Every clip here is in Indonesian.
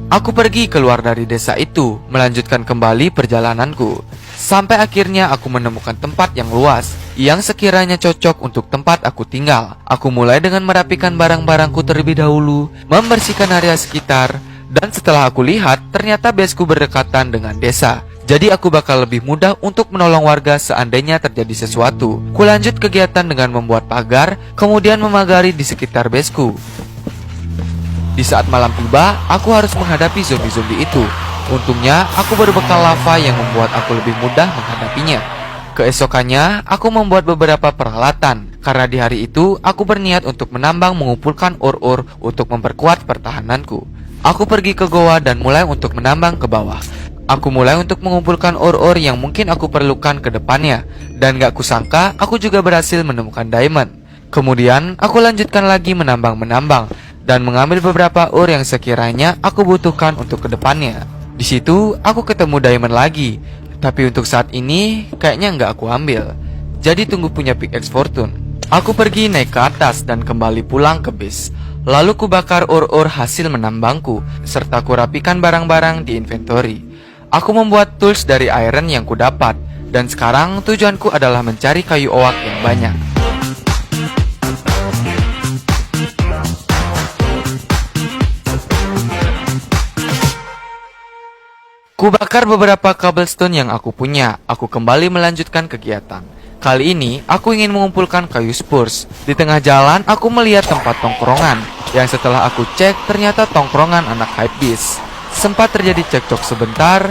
Aku pergi keluar dari desa itu, melanjutkan kembali perjalananku. Sampai akhirnya aku menemukan tempat yang luas, yang sekiranya cocok untuk tempat aku tinggal. Aku mulai dengan merapikan barang-barangku terlebih dahulu, membersihkan area sekitar, dan setelah aku lihat, ternyata baseku berdekatan dengan desa. Jadi aku bakal lebih mudah untuk menolong warga seandainya terjadi sesuatu. Kulanjut kegiatan dengan membuat pagar, kemudian memagari di sekitar baseku. Di saat malam tiba, aku harus menghadapi zombie-zombie itu. Untungnya, aku berbekal lava yang membuat aku lebih mudah menghadapinya. Keesokannya, aku membuat beberapa peralatan. Karena di hari itu, aku berniat untuk menambang mengumpulkan ur-ur untuk memperkuat pertahananku. Aku pergi ke goa dan mulai untuk menambang ke bawah. Aku mulai untuk mengumpulkan ur-ur yang mungkin aku perlukan ke depannya. Dan gak kusangka, aku juga berhasil menemukan diamond. Kemudian, aku lanjutkan lagi menambang-menambang dan mengambil beberapa ur yang sekiranya aku butuhkan untuk kedepannya. Di situ aku ketemu diamond lagi, tapi untuk saat ini kayaknya nggak aku ambil. Jadi tunggu punya pickaxe fortune. Aku pergi naik ke atas dan kembali pulang ke base. Lalu ku bakar ur-ur hasil menambangku, serta ku rapikan barang-barang di inventory. Aku membuat tools dari iron yang ku dapat, dan sekarang tujuanku adalah mencari kayu oak yang banyak. Ku bakar beberapa cobblestone yang aku punya. Aku kembali melanjutkan kegiatan. Kali ini, aku ingin mengumpulkan kayu spurs. Di tengah jalan, aku melihat tempat tongkrongan, yang setelah aku cek, ternyata tongkrongan anak hypebeast. Sempat terjadi cekcok sebentar.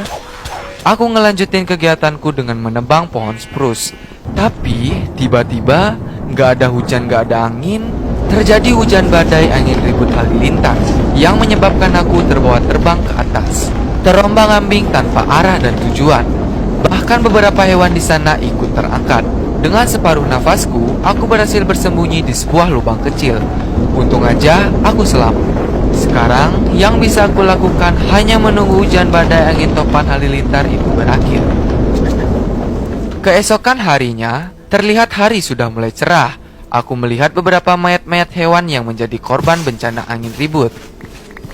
Aku ngelanjutin kegiatanku dengan menebang pohon spruce. Tapi, tiba-tiba, gak ada hujan, gak ada angin. Terjadi hujan badai angin ribut halilintar, yang menyebabkan aku terbawa terbang ke atas, terombang-ambing tanpa arah dan tujuan. Bahkan beberapa hewan di sana ikut terangkat. Dengan separuh nafasku, aku berhasil bersembunyi di sebuah lubang kecil. Untung aja aku selamat. Sekarang, yang bisa aku lakukan hanya menunggu hujan badai angin topan halilintar itu berakhir. Keesokan harinya, terlihat hari sudah mulai cerah. Aku melihat beberapa mayat-mayat hewan yang menjadi korban bencana angin ribut.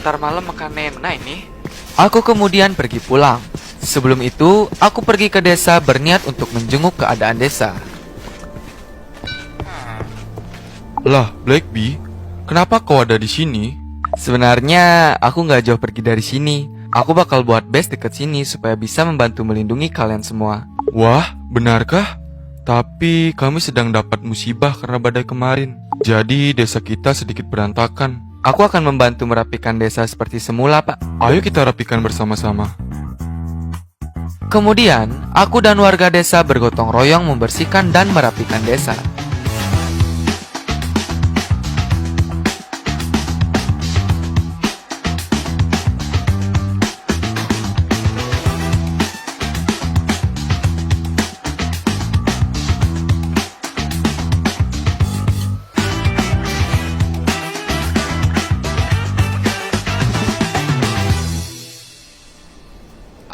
Ntar malam makan nemna ini. Aku kemudian pergi pulang. Sebelum itu, aku pergi ke desa berniat untuk menjenguk keadaan desa. Lah, Black Bee, kenapa kau ada di sini? Sebenarnya, aku nggak jauh pergi dari sini. Aku bakal buat base dekat sini supaya bisa membantu melindungi kalian semua. Wah, benarkah? Tapi kami sedang dapat musibah karena badai kemarin. Jadi desa kita sedikit berantakan. Aku akan membantu merapikan desa seperti semula, Pak. Ayo kita rapikan bersama-sama. Kemudian, aku dan warga desa bergotong royong membersihkan dan merapikan desa.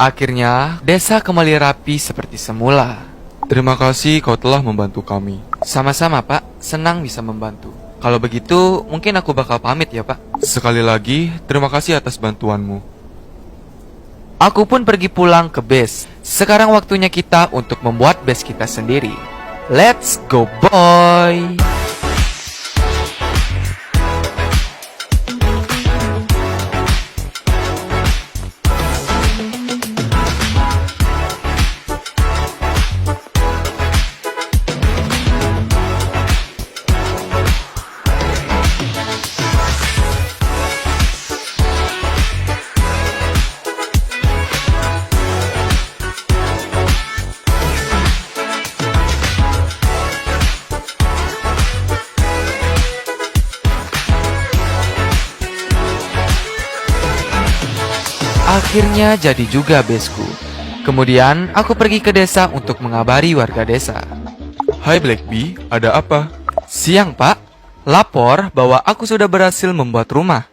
Akhirnya, desa kembali rapi seperti semula. Terima kasih kau telah membantu kami. Sama-sama, Pak. Senang bisa membantu. Kalau begitu, mungkin aku bakal pamit ya, Pak. Sekali lagi, terima kasih atas bantuanmu. Aku pun pergi pulang ke base. Sekarang waktunya kita untuk membuat base kita sendiri. Let's go, boy! Akhirnya jadi juga baseku. Kemudian aku pergi ke desa untuk mengabari warga desa. Hai Black Bee, ada apa? Siang, Pak. Lapor bahwa aku sudah berhasil membuat rumah.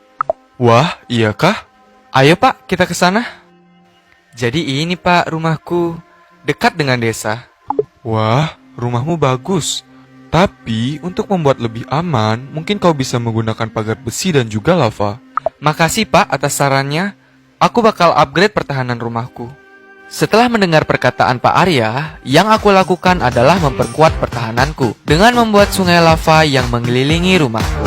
Wah, iyakah? Ayo, Pak, kita ke sana. Jadi ini, Pak, rumahku. Dekat dengan desa. Wah, rumahmu bagus. Tapi untuk membuat lebih aman, mungkin kau bisa menggunakan pagar besi dan juga lava. Makasih, Pak, atas sarannya. aku bakal upgrade pertahanan rumahku. Setelah mendengar perkataan Pak Arya, yang aku lakukan adalah memperkuat pertahananku dengan membuat sungai lava yang mengelilingi rumahku.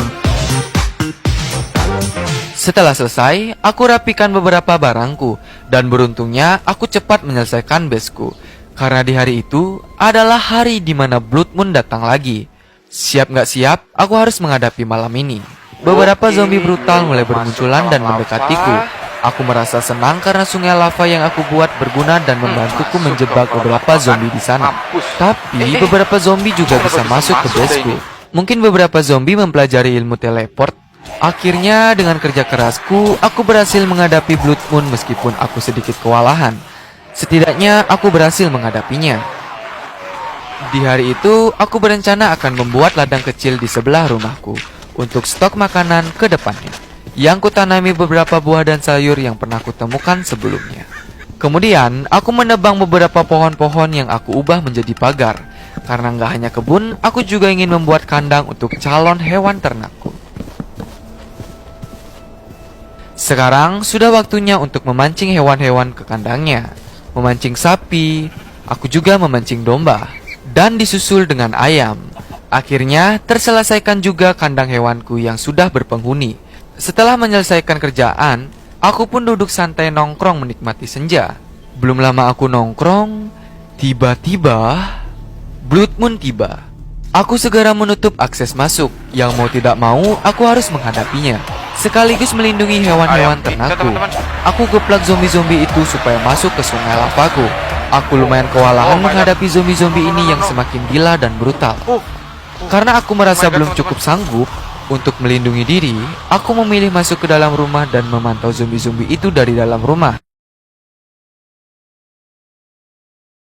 Setelah selesai, aku rapikan beberapa barangku, dan beruntungnya aku cepat menyelesaikan baseku. Karena di hari itu adalah hari di mana Blood Moon datang lagi. Siap nggak siap, aku harus menghadapi malam ini. Beberapa zombie brutal mulai bermunculan dan mendekatiku. Aku merasa senang karena sungai lava yang aku buat berguna dan membantuku menjebak beberapa zombie di sana. Tapi beberapa zombie juga bisa masuk ke baseku. Mungkin beberapa zombie mempelajari ilmu teleport. Akhirnya dengan kerja kerasku, aku berhasil menghadapi Blood Moon meskipun aku sedikit kewalahan. Setidaknya aku berhasil menghadapinya. Di hari itu, aku berencana akan membuat ladang kecil di sebelah rumahku untuk stok makanan ke depannya, yang kutanami beberapa buah dan sayur yang pernah kutemukan sebelumnya. Kemudian, aku menebang beberapa pohon-pohon yang aku ubah menjadi pagar. Karena nggak hanya kebun, aku juga ingin membuat kandang untuk calon hewan ternakku. Sekarang, sudah waktunya untuk memancing hewan-hewan ke kandangnya. Memancing sapi, aku juga memancing domba, dan disusul dengan ayam. Akhirnya, terselesaikan juga kandang hewanku yang sudah berpenghuni. Setelah menyelesaikan kerjaan, aku pun duduk santai nongkrong menikmati senja. Belum lama aku nongkrong, tiba-tiba Blood Moon tiba. Aku segera menutup akses masuk. Yang mau tidak mau, aku harus menghadapinya, sekaligus melindungi hewan-hewan ternakku. Aku geplak zombie-zombie itu supaya masuk ke sungai lavaku. Aku lumayan kewalahan menghadapi zombie-zombie ini yang semakin gila dan brutal. Karena aku merasa belum cukup sanggup untuk melindungi diri, aku memilih masuk ke dalam rumah dan memantau zombie-zombie itu dari dalam rumah.